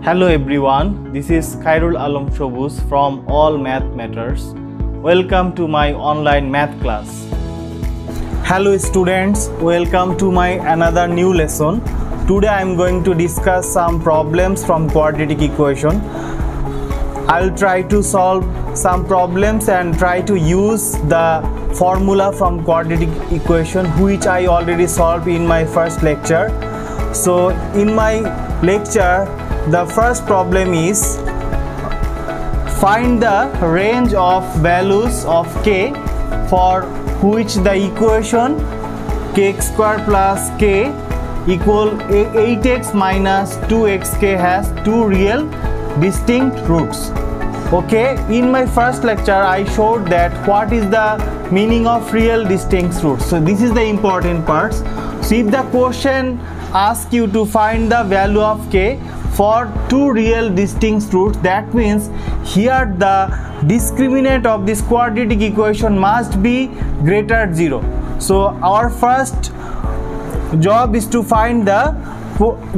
Hello everyone, this is Khairul Alam Shobuz from All Math Matters. Welcome to my online math class. Hello students, welcome to my another new lesson. Today I am going to discuss some problems from quadratic equation. I'll try to solve some problems and try to use the formula from quadratic equation which I already solved in my first lecture. So in my lecture, the first problem is find the range of values of k for which the equation kx square plus k equal 8x minus 2xk has two real distinct roots. Okay, in my first lecture I showed that what is the meaning of real distinct roots. So this is the important parts. So if the question asks you to find the value of k for two real distinct roots, that means here the discriminant of this quadratic equation must be greater 0. So our first job is to find the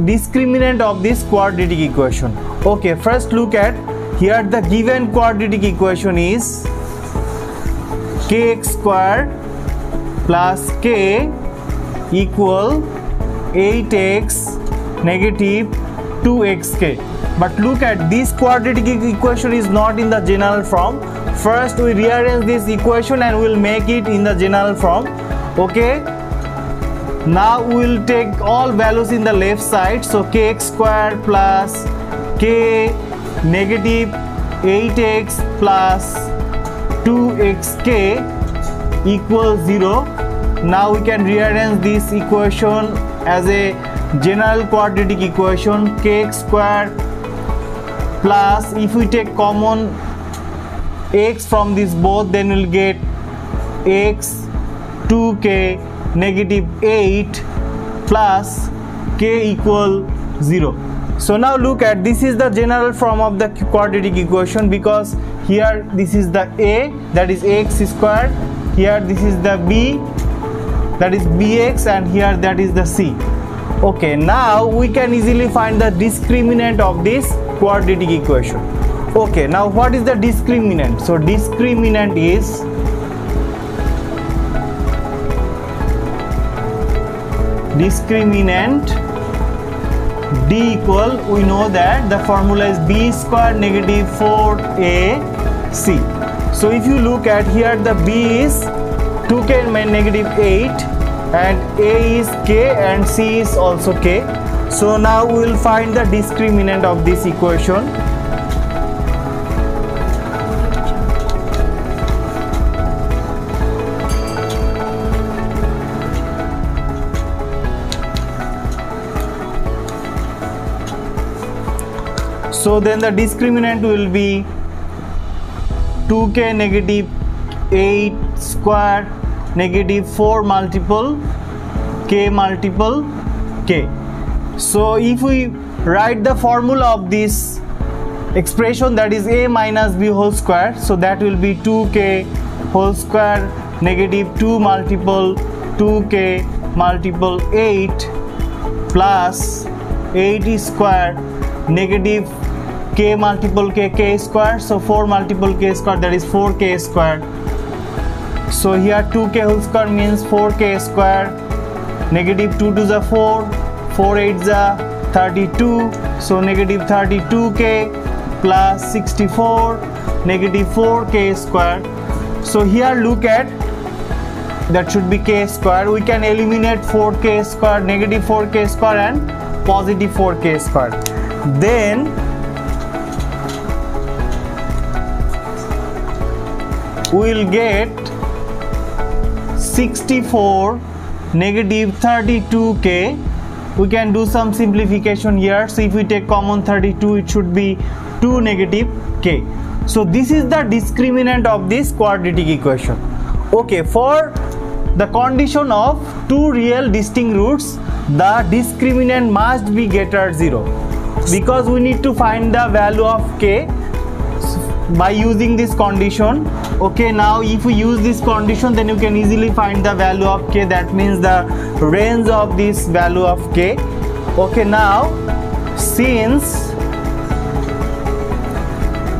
discriminant of this quadratic equation. Okay, first look at here. The given quadratic equation is kx square plus k equal 8x negative 2xk. But look at this quadratic equation is not in the general form. First we rearrange this equation and we'll make it in the general form. Okay, now we will take all values in the left side. So kx square plus k negative 8x plus 2xk equals 0. Now we can rearrange this equation as a general quadratic equation. Kx square plus, if we take common x from this both, then we'll get x 2k negative 8 plus k equal 0. So now look at, this is the general form of the quadratic equation, because here this is the a, that is x square, here this is the b, that is bx, and here that is the c. Okay, now we can easily find the discriminant of this quadratic equation. Okay, now what is the discriminant? So discriminant is d equal, we know that the formula is b square negative 4ac. So if you look at here, the b is 2k negative 8 and a is k and c is also k. So now we will find the discriminant of this equation. So then the discriminant will be 2k negative 8 square negative 4 multiple k multiple k. So if we write the formula of this expression, that is a minus b whole square, so that will be 2k whole square negative 2 multiple 2k multiple 8 plus 8 square negative k multiple k square, so 4 multiple k square, that is 4k square. So here 2k whole square means 4k square, negative 2 to the 4, 4 8 the 32, so negative 32k plus 64 negative 4k square. So here look at, that should be k square. We can eliminate 4k square, negative 4k square and positive 4k square. Then we will get 64 negative 32k. We can do some simplification here. So if we take common 32, it should be 2 negative k. So this is the discriminant of this quadratic equation. Okay, for the condition of two real distinct roots, the discriminant must be greater 0, because we need to find the value of k by using this condition. Okay, now if we use this condition, then you can easily find the value of k, that means the range of this value of k. Okay, now since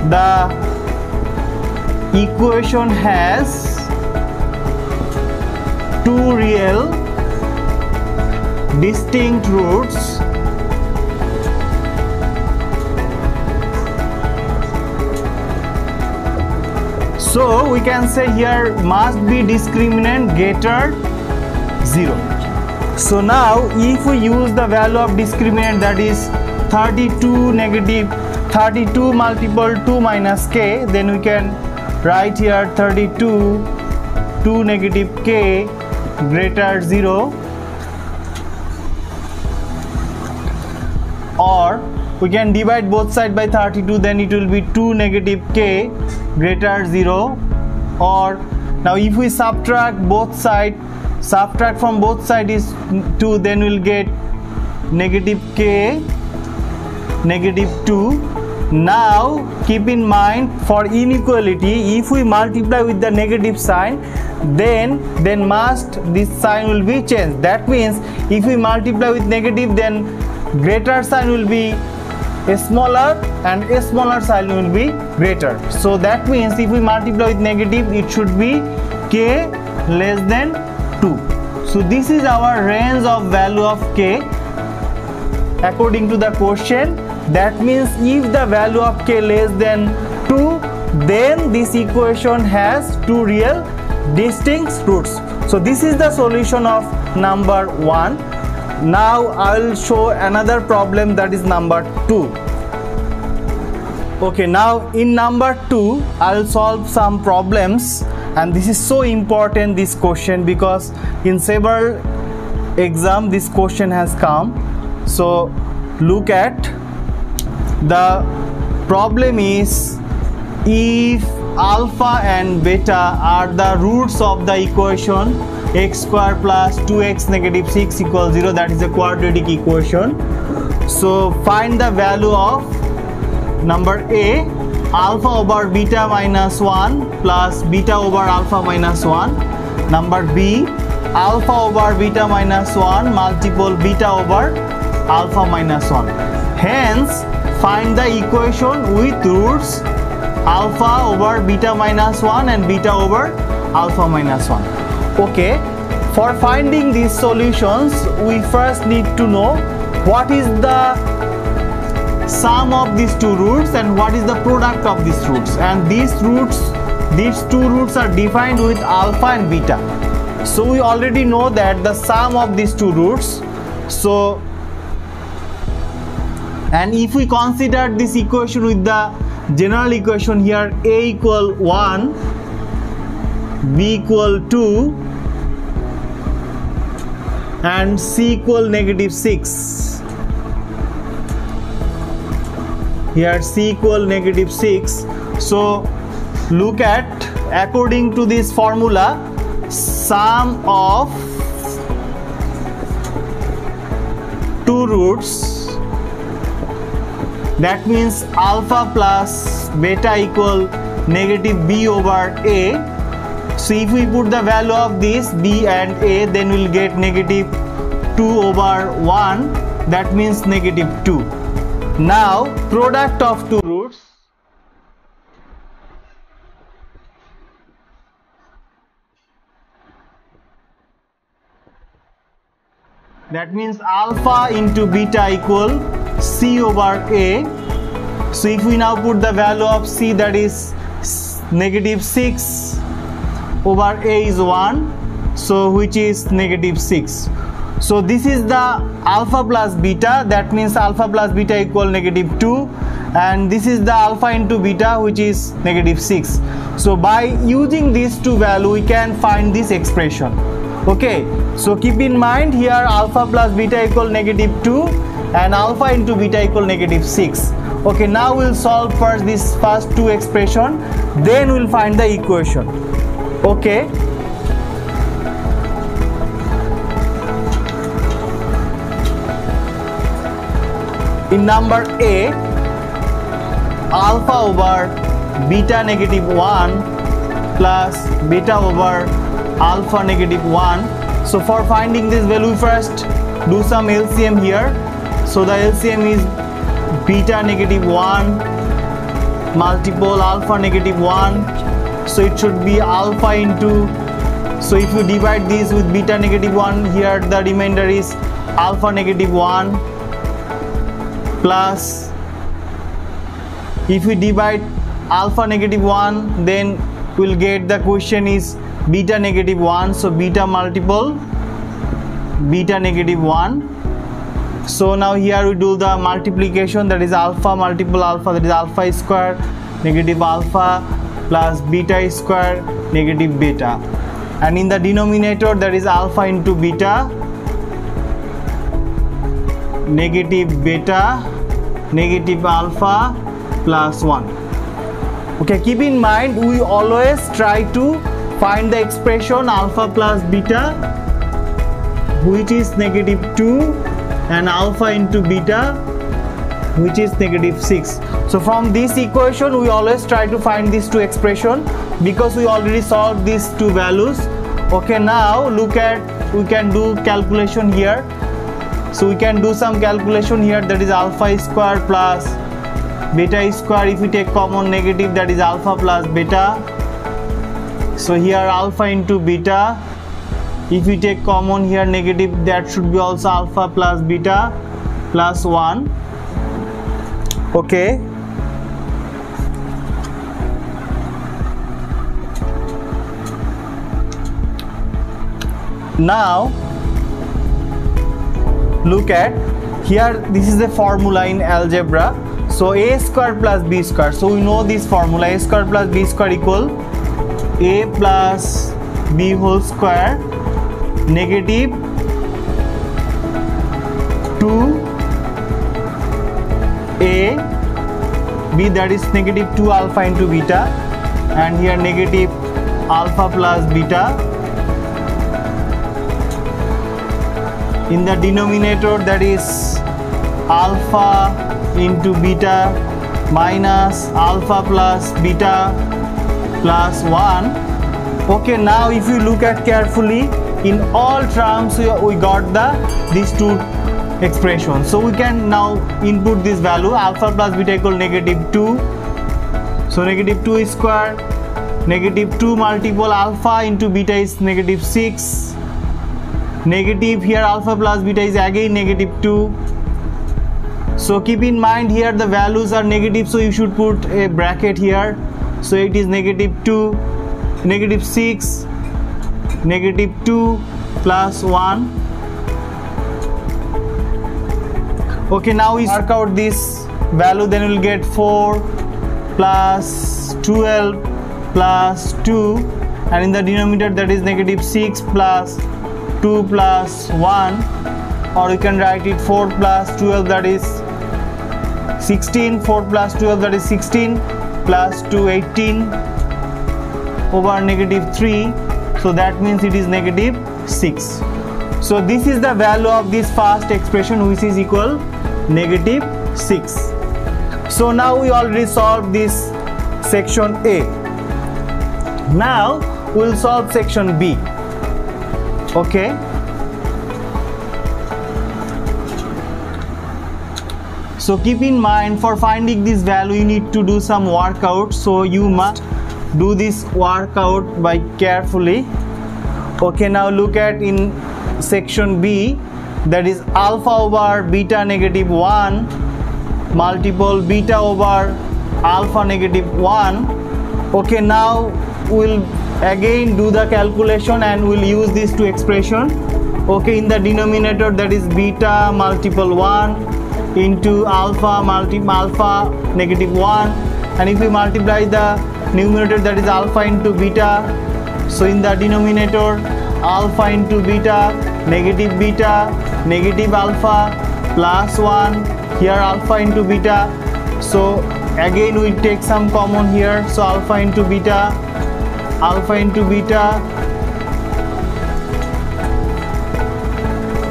the equation has two real distinct roots so we can say here must be discriminant greater 0. So now if we use the value of discriminant, that is 32 multiple 2 minus k, then we can write here 32 2 negative k greater 0, or we can divide both sides by 32, then it will be 2 negative k greater 0. Or now if we subtract both sides, subtract from both sides is 2, then we'll get negative k negative 2. Now keep in mind, for inequality, if we multiply with the negative sign, then must this sign will be changed. That means if we multiply with negative, then greater sign will be smaller and a smaller sign will be greater. So that means if we multiply with negative, it should be k less than 2. So this is our range of value of k according to the question. That means if the value of k less than 2, then this equation has two real distinct roots. So this is the solution of number 1. Now I will show another problem, that is number 2. Okay, now in number 2 I will solve some problems, and this is so important, this question, because in several exams this question has come. So look at the problem is, if alpha and beta are the roots of the equation x square plus 2x negative 6 equals 0, that is a quadratic equation. So find the value of number A, alpha over beta minus 1 plus beta over alpha minus 1. Number B, alpha over beta minus 1 multiple beta over alpha minus 1. Hence find the equation with roots alpha over beta minus 1 and beta over alpha minus 1. Okay, for finding these solutions, we first need to know what is the sum of these two roots and what is the product of these roots. And these two roots are defined with alpha and beta. So we already know that the sum of these two roots. So, and if we consider this equation with the general equation here, a equal 1, b equal 2 and c equal negative 6. Here c equal negative 6. So look at, according to this formula, sum of two roots, that means alpha plus beta equal negative b over a. So if we put the value of this b and a, then we'll get negative 2 over 1, that means negative 2. Now product of two roots, that means alpha into beta equal c over a. So if we now put the value of c, that is negative 6 over a is 1, so which is negative 6. So this is the alpha plus beta, that means alpha plus beta equal negative 2, and this is the alpha into beta, which is negative 6. So by using these two values we can find this expression. Okay, so keep in mind here alpha plus beta equal negative 2 and alpha into beta equal negative 6. Okay, now we'll solve first this first two expression, then we'll find the equation. Okay, in number A, alpha over beta negative 1 plus beta over alpha negative 1. So for finding this value, first do some LCM here. So the LCM is beta negative 1 multiple alpha negative 1, so it should be alpha into, so if you divide this with beta negative 1, here the remainder is alpha negative 1 plus, if we divide alpha negative 1, then we'll get the question is beta negative 1, so beta multiple beta negative 1. So now here we do the multiplication, that is alpha multiple alpha, that is alpha square negative alpha plus beta square negative beta, and in the denominator that is alpha into beta negative beta negative alpha plus 1. Okay, keep in mind we always try to find the expression alpha plus beta, which is negative 2, and alpha into beta, which is negative 6. So from this equation we always try to find these two expression, because we already solved these two values. Okay, now look at, we can do calculation here. So we can do some calculation here, that is alpha square plus beta square. If we take common negative, that is alpha plus beta. So here alpha into beta, if we take common here negative, that should be also alpha plus beta plus 1. Okay, now look at here, this is the formula in algebra. So a square plus b square, so we know this formula, a square plus b square equal a plus b whole square negative 2a b, that is negative 2 alpha into beta, and here negative alpha plus beta, in the denominator that is alpha into beta minus alpha plus beta plus 1. Okay, now if you look at carefully, in all terms we got these two expressions, so we can now input this value alpha plus beta equal negative 2, so negative 2 square, negative 2 multiple alpha into beta is negative 6, negative here alpha plus beta is again negative 2. So keep in mind here the values are negative, so you should put a bracket here, so it is negative 2, negative 6, negative 2 plus 1. Okay, now we work out this value, then we will get 4 plus 12 plus 2, and in the denominator that is negative 6 plus 2 plus 1, or you can write it 4 plus 12, that is 16, 4 plus 12, that is 16 plus 2 18 over negative 3, so that means it is negative 6. So this is the value of this first expression, which is equal negative 6. So now we already solved this section A. Now we will solve section B. Okay, so keep in mind for finding this value you need to do some workout, so you must do this workout by carefully. Okay, now look at in section B, that is alpha over beta negative 1 multiple beta over alpha negative 1. Okay, now we'll again do the calculation and we'll use these two expression. Okay, in the denominator that is beta multiple 1 into alpha multiple alpha negative 1, and if we multiply the numerator that is alpha into beta, so in the denominator alpha into beta negative alpha plus 1, here alpha into beta, so again we take some common here, so alpha into beta,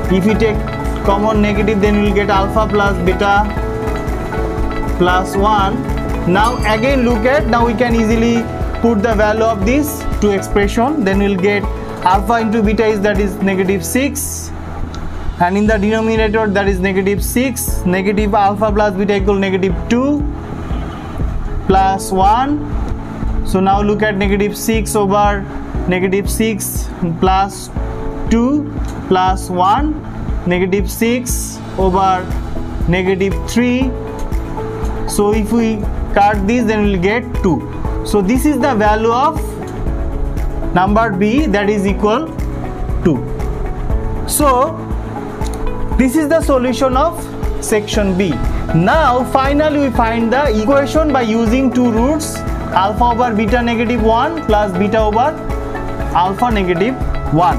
if we take common negative then we will get alpha plus beta plus 1. Now again look at, now we can easily put the value of these two expression, then we will get alpha into beta is, that is negative 6, and in the denominator that is negative 6, negative alpha plus beta equal negative 2, plus 1. So now look at negative 6 over negative 6 plus 2 plus 1, negative 6 over negative 3. So if we cut this, then we will get 2. So this is the value of number B, that is equal 2. So this is the solution of section B. Now finally we find the equation by using two roots, alpha over beta negative 1 plus beta over alpha negative 1.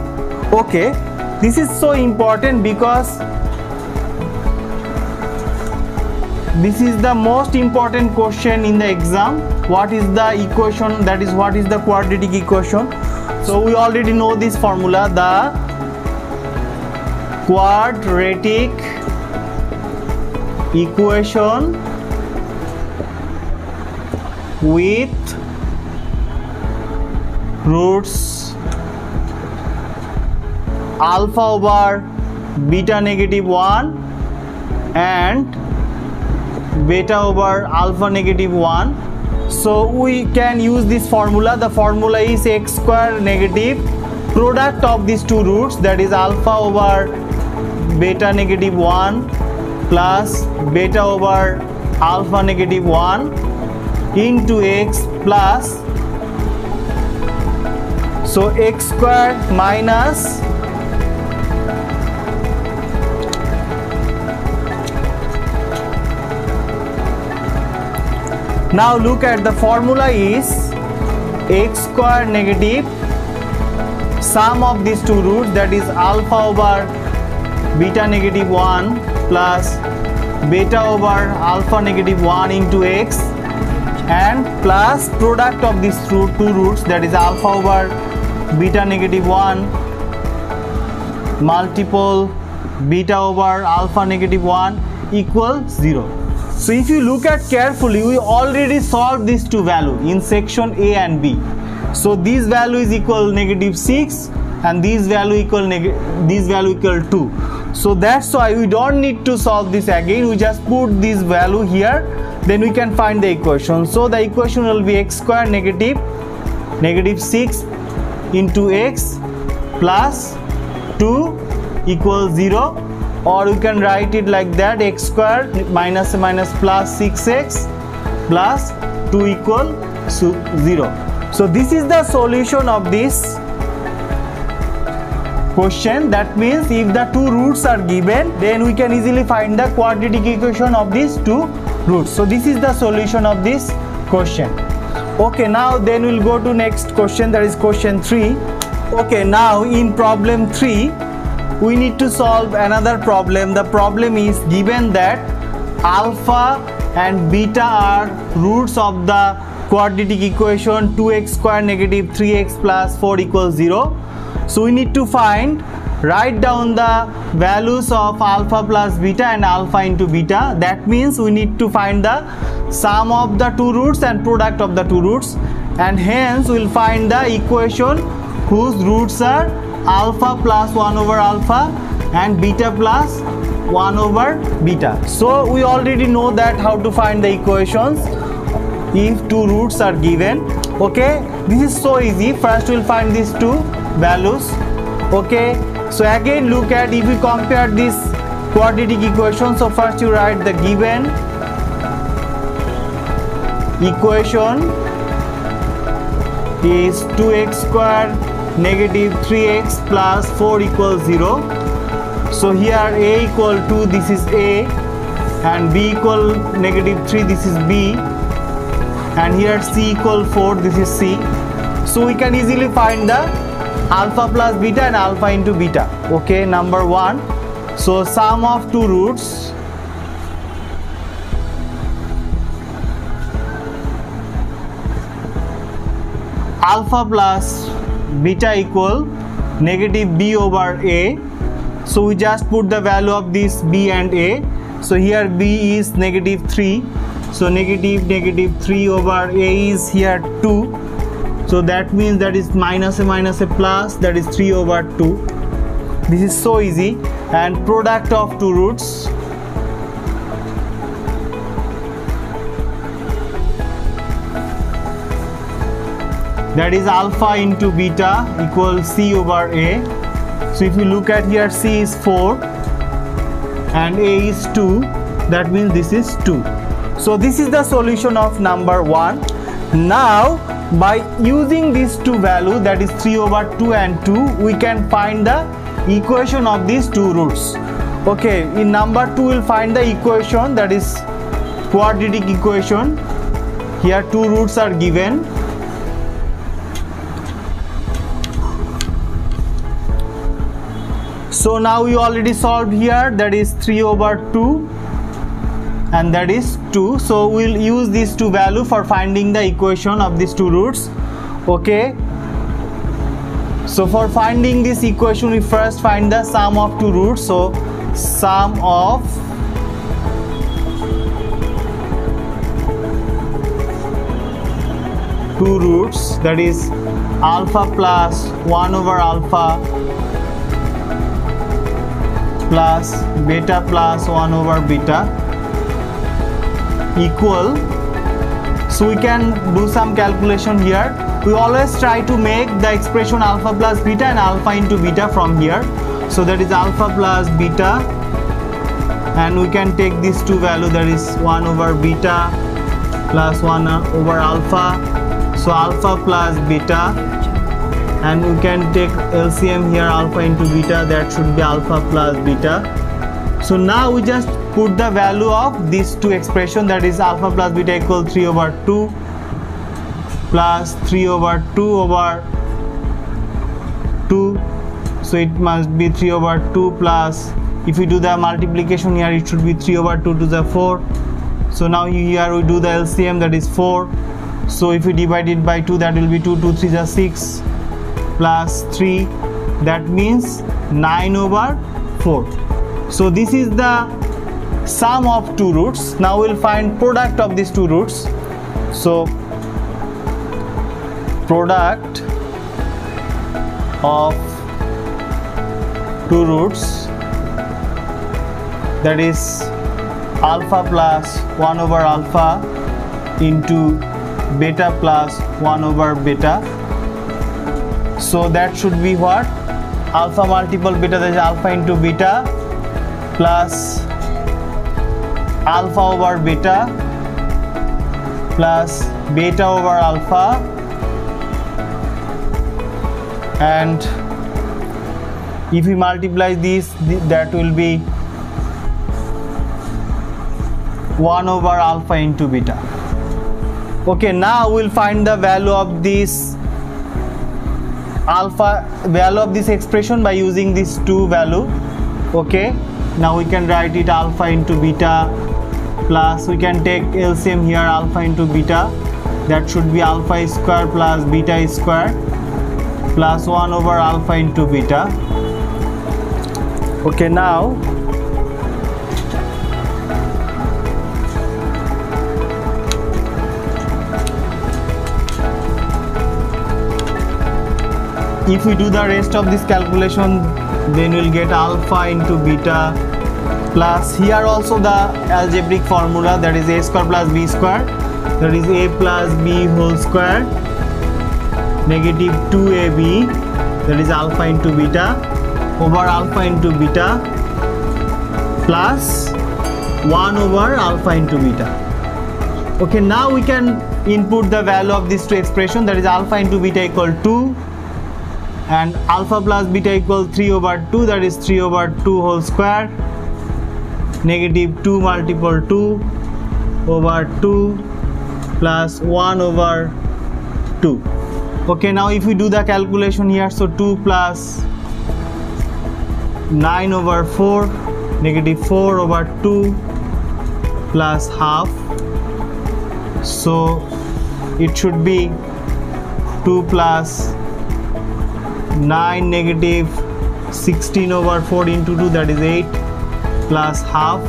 Okay, this is so important because this is the most important question in the exam. What is the equation, that is what is the quadratic equation? So we already know this formula, the quadratic equation with roots alpha over beta negative 1 and beta over alpha negative 1. So we can use this formula. The formula is x square negative product of these two roots, that is alpha over beta negative 1 plus beta over alpha negative 1 into x plus, so x square minus now look at the formula is x square negative sum of these two roots, that is alpha over beta negative 1 plus beta over alpha negative 1 into x and plus product of these two roots, that is alpha over beta negative 1 multiple beta over alpha negative 1 equals 0. So if you look at carefully, we already solved these two values in section A and B. So this value is equal negative 6 and this value equal 2. So that's why we don't need to solve this again. We just put this value here, then we can find the equation. So the equation will be x square negative 6 into x plus 2 equals 0, or you can write it like that, x square minus plus 6x plus 2 equal 0. So this is the solution of this question. That means if the two roots are given, then we can easily find the quadratic equation of these two roots. So this is the solution of this question. Okay, now then we'll go to next question, that is question 3. Okay, now in problem 3 we need to solve another problem. The problem is given that alpha and beta are roots of the quadratic equation 2x square negative 3x plus 4 equals 0. So we need to write down the values of alpha plus beta and alpha into beta. That means we need to find the sum of the two roots and product of the two roots, and hence we will find the equation whose roots are alpha plus 1 over alpha and beta plus 1 over beta. So we already know that how to find the equations if two roots are given. Okay, this is so easy. First we will find these two values. Okay, so again look at, if we compare this quadratic equation, so first you write the given equation is 2x square negative 3x plus 4 equals 0. So here a equal 2, this is a, and b equal negative 3, this is b, and here c equal 4, this is c. So we can easily find the alpha plus beta and alpha into beta. Okay, number 1. So sum of two roots alpha plus beta equal negative b over a. So we just put the value of this b and a. So here b is negative 3. So negative 3 over a is here 2. So that means that is minus a plus, that is 3 over 2. This is so easy. And product of two roots that is alpha into beta equals C over A. So if you look at here, C is 4 and A is 2, that means this is 2. So this is the solution of number 1. Now by using these two values, that is 3 over 2 and 2, we can find the equation of these two roots. Okay, in number 2 we'll find the equation, that is quadratic equation. Here two roots are given. So now we already solved here, that is 3 over 2 and that is 2. So we'll use these two values for finding the equation of these two roots. Okay, so for finding this equation, we first find the sum of two roots. So sum of two roots, that is alpha plus 1 over alpha plus beta plus 1 over beta equal. So we can do some calculation here. We always try to make the expression alpha plus beta and alpha into beta from here. So that is alpha plus beta, and we can take these two values, that is 1 over beta plus 1 over alpha. So alpha plus beta, and we can take LCM here, alpha into beta, that should be alpha plus beta. So now we just put the value of these two expressions, that is alpha plus beta equal 3 over 2 plus 3 over 2 over 2. So it must be 3 over 2 plus, if we do the multiplication here, it should be 3 over 2 to the 4. So now here we do the LCM, that is 4. So if we divide it by 2, that will be 2, 2, 3 is 6 plus 3, that means 9 over 4. So this is the sum of two roots. Now we'll find product of these two roots. So product of two roots, that is alpha plus 1 over alpha into beta plus 1 over beta. So that should be what? Alpha multiple beta, that is alpha into beta plus alpha over beta plus beta over alpha, and if we multiply these, that will be 1 over alpha into beta. Okay, now we'll find the value of this alpha, value of this expression by using these two value. Okay, now we can write it alpha into beta plus, we can take LCM here, alpha into beta, that should be alpha square plus beta square plus 1 over alpha into beta. Okay, now if we do the rest of this calculation, then we'll get alpha into beta plus, here also the algebraic formula, that is a square plus b square, that is a plus b whole square negative 2ab, that is alpha into beta over alpha into beta plus 1 over alpha into beta. Okay, now we can input the value of these two expressions, that is alpha into beta equal 2 and alpha plus beta equal 3 over 2, that is 3 over 2 whole square negative 2 multiple 2 over 2 plus 1 over 2. Okay, now if we do the calculation here, so 2 plus 9 over 4 negative 4 over 2 plus half, so it should be 2 plus 9 negative 16 over 4 into 2, that is 8 plus half.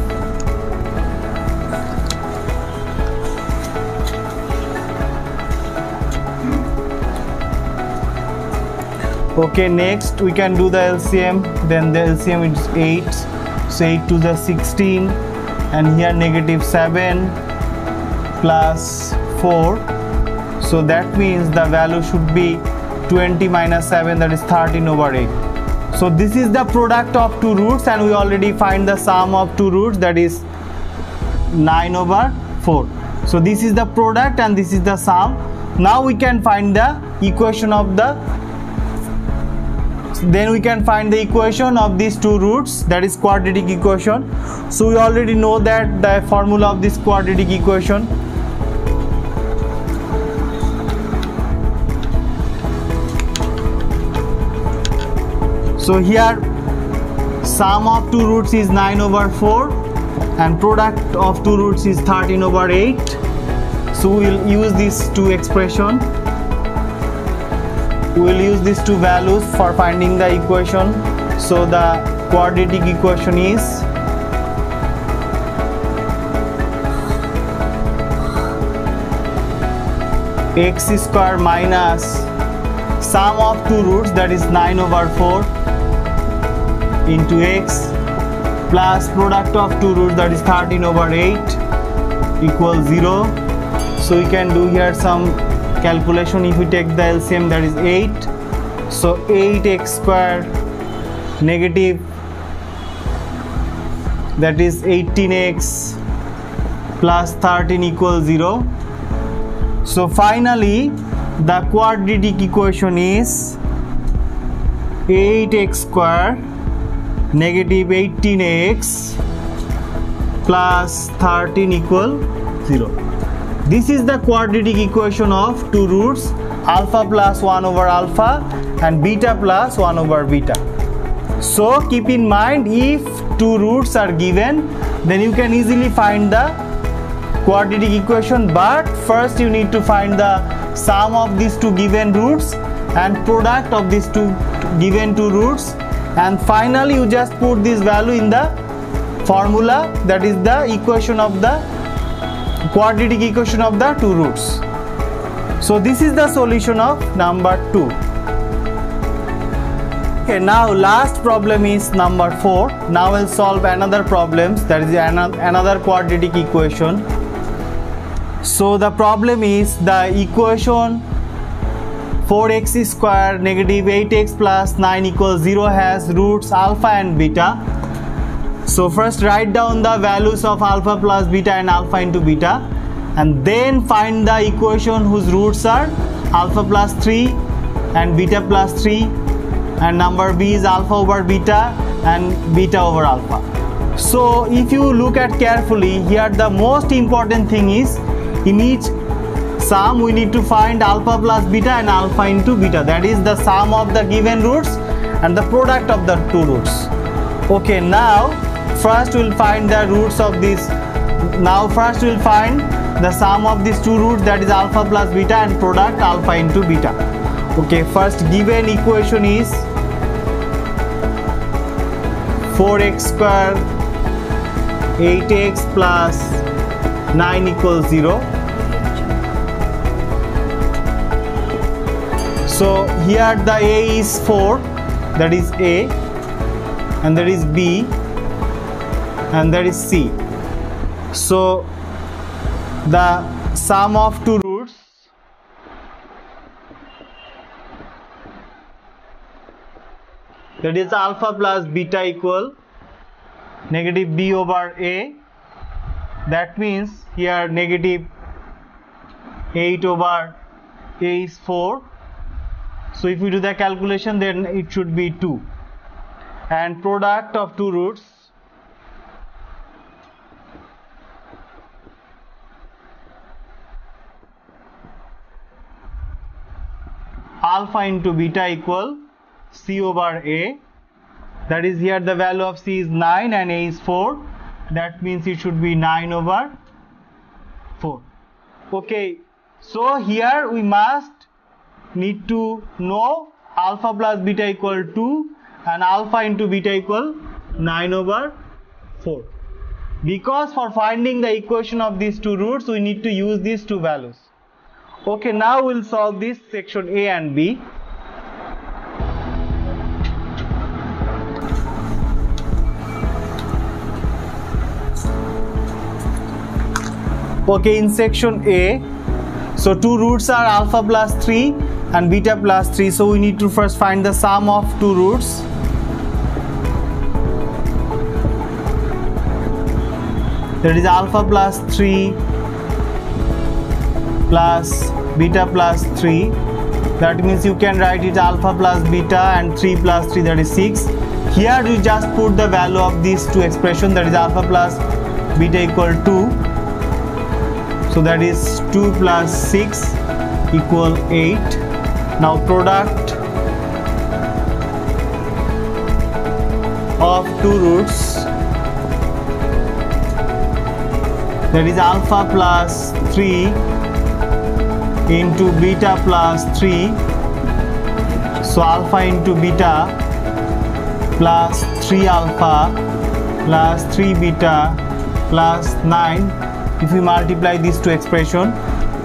Okay, next we can do the LCM, then the LCM is 8, so 8 to the 16 and here negative 7 plus 4 So that means the value should be 20 minus 7, that is 13 over 8. So this is the product of two roots, and we already find the sum of two roots, that is 9 over 4. So this is the product and this is the sum. Now we can find the equation of these two roots, that is quadratic equation. So we already know that the formula of this quadratic equation. So here sum of two roots is 9 over 4 and product of two roots is 13 over 8. So we will use these two expressions. We will use these two values for finding the equation. So the quadratic equation is x square minus sum of two roots, that is 9 over 4 into x plus product of two roots, that is 13 over 8 equals 0. So we can do here some calculation. If we take the LCM, that is 8. So 8x square negative, that is 18x plus 13 equals 0. So finally the quadratic equation is 8x square negative 18x plus 13 equal 0. This is the quadratic equation of two roots, alpha plus 1 over alpha and beta plus 1 over beta. So keep in mind, if two roots are given, then you can easily find the quadratic equation, but first you need to find the sum of these two given roots and product of these two given two roots, and finally you just put this value in the formula, that is the equation of the quadratic equation of the two roots. So this is the solution of number 2. Okay, now last problem is number 4. Now we'll solve another problem, that is another quadratic equation. So the problem is the equation 4x square negative 8x plus 9 equals 0 has roots alpha and beta. So first write down the values of alpha plus beta and alpha into beta, and then find the equation whose roots are alpha plus 3 and beta plus 3, and number b is alpha over beta and beta over alpha. So if you look at carefully here, the most important thing is in each sum we need to find alpha plus beta and alpha into beta, that is the sum of the given roots and the product of the two roots. Okay, now first we will find the roots of this. Now first we will find the sum of these two roots, that is alpha plus beta, and product alpha into beta. Okay, first given equation is 4x square 8x plus 9 equals 0. So here the a is 4, that is a, and that is b, and that is c. So the sum of two roots, that is alpha plus beta equal negative b over a. That means here negative 8 over a is 4. So if we do the calculation, then it should be 2. And product of two roots, alpha into beta equal c over a. That is here the value of c is 9 and a is 4. That means it should be 9 over 4. Okay, so here we must need to know alpha plus beta equal 2 and alpha into beta equal 9 over 4, because for finding the equation of these two roots we need to use these two values. Okay, now we'll solve this section A and B. Okay, in section A, So two roots are alpha plus 3 and beta plus 3. So we need to first find the sum of two roots. That is alpha plus 3 plus beta plus 3. That means you can write it alpha plus beta and 3 plus 3, that is 6. Here you just put the value of these two expressions, that is alpha plus beta equal 2. So that is 2 plus 6 equal 8. Now product of two roots, that is alpha plus 3 into beta plus 3. So alpha into beta plus 3 alpha plus 3 beta plus 9. If we multiply these two expressions,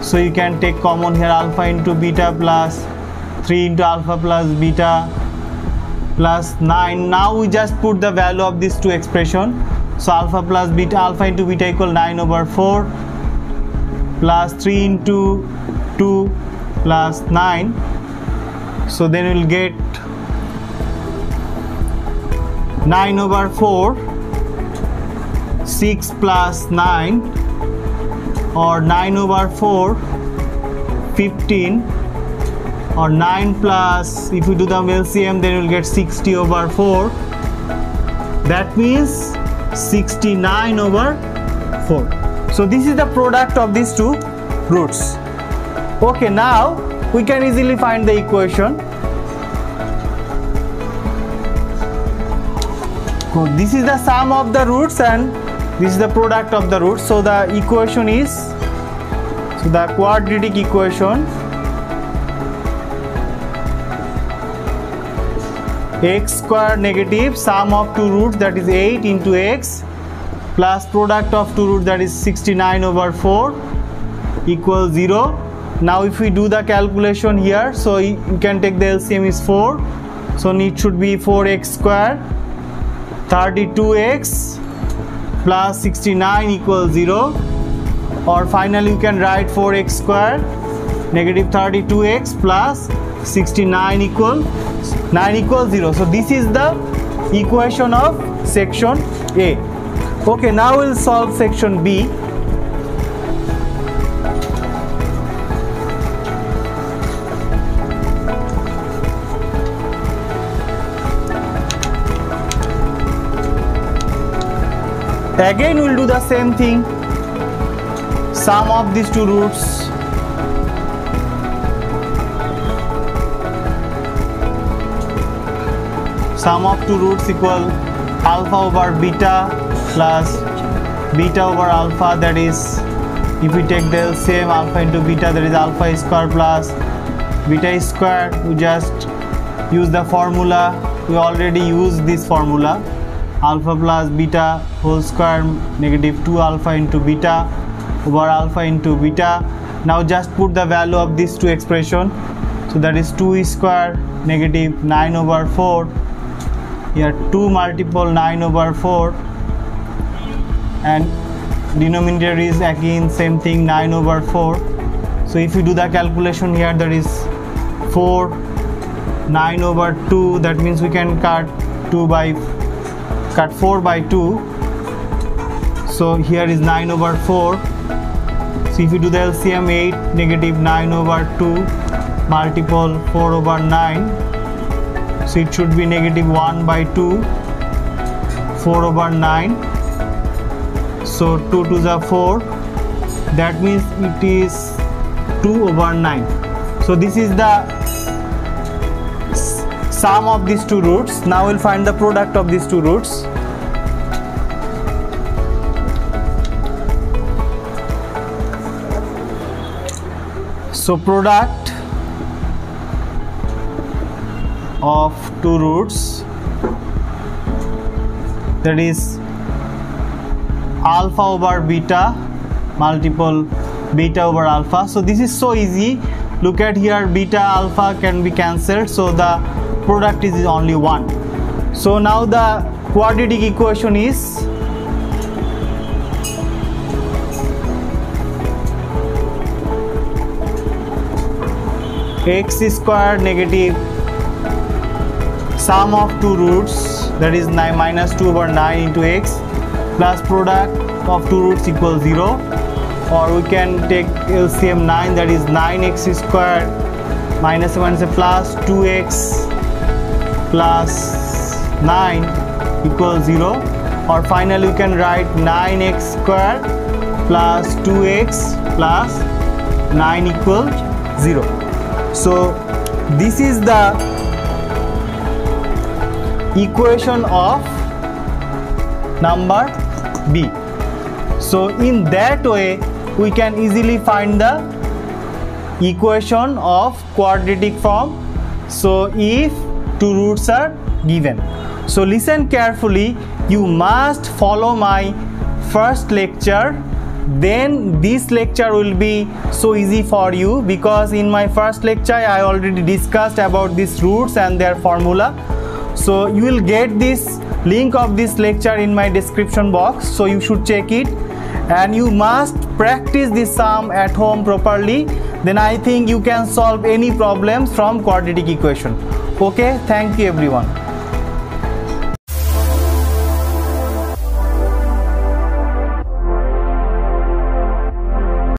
so you can take common here, alpha into beta plus 3 into alpha plus beta plus 9. Now we just put the value of these two expressions. So alpha plus beta, alpha into beta equal 9 over 4 plus 3 into 2 plus 9. So then we'll get 9 over 4, 6 plus 9, or 9 over 4, 15, or 9 plus, if we do the LCM, then we'll get 60 over 4. That means 69 over 4. So this is the product of these two roots. Okay, now we can easily find the equation. So this is the sum of the roots and this is the product of the roots. So the equation is, so the quadratic equation, x square negative sum of two roots, that is 8 into x, plus product of two roots, that is 69 over 4 equals 0. Now if we do the calculation here, so you can take the LCM is 4. So it should be 4x square, 32x plus 69 equals 0. Or finally you can write 4x square negative 32x plus 69 equals 9 equals 0. So this is the equation of section A. Okay, now we'll solve section B. Again we'll do the same thing, sum of these two roots, sum of two roots equal alpha over beta plus beta over alpha, that is, if we take the LCM, alpha into beta, that is alpha square plus beta square. We just use the formula, we already used this formula, alpha plus beta whole square negative 2 alpha into beta over alpha into beta. Now just put the value of these two expressions. So that is 2 square negative 9 over 4. Here 2 multiple 9 over 4 and denominator is again same thing, 9 over 4. So if you do the calculation here, that is 4 9 over 2, that means we can cut 4 by 2. So here is 9 over 4. So if you do the LCM, 8 negative 9 over 2 multiple 4 over 9. So it should be negative 1 by 2, 4 over 9. So 2 to the 4. That means it is 2 over 9. So this is the sum of these two roots. Now we'll find the product of these two roots. So product of two roots, that is alpha over beta multiple beta over alpha. So this is so easy. Look at here, beta alpha can be cancelled, so the product is only 1. So now the quadratic equation is x square negative sum of two roots, that is minus 2 over 9 into x, plus product of two roots equals 0, or we can take LCM 9, that is 9x square minus 1 is a plus 2x plus 9 equals 0, or finally we can write 9x square plus 2x plus 9 equals 0. So this is the equation of number B. So in that way we can easily find the equation of quadratic form. So if two roots are given, so listen carefully, you must follow my first lecture, then this lecture will be so easy for you, because in my first lecture I already discussed about these roots and their formula. So you will get this link of this lecture in my description box, so you should check it, and you must practice this sum at home properly, then I think you can solve any problems from quadratic equation. Okay, thank you everyone.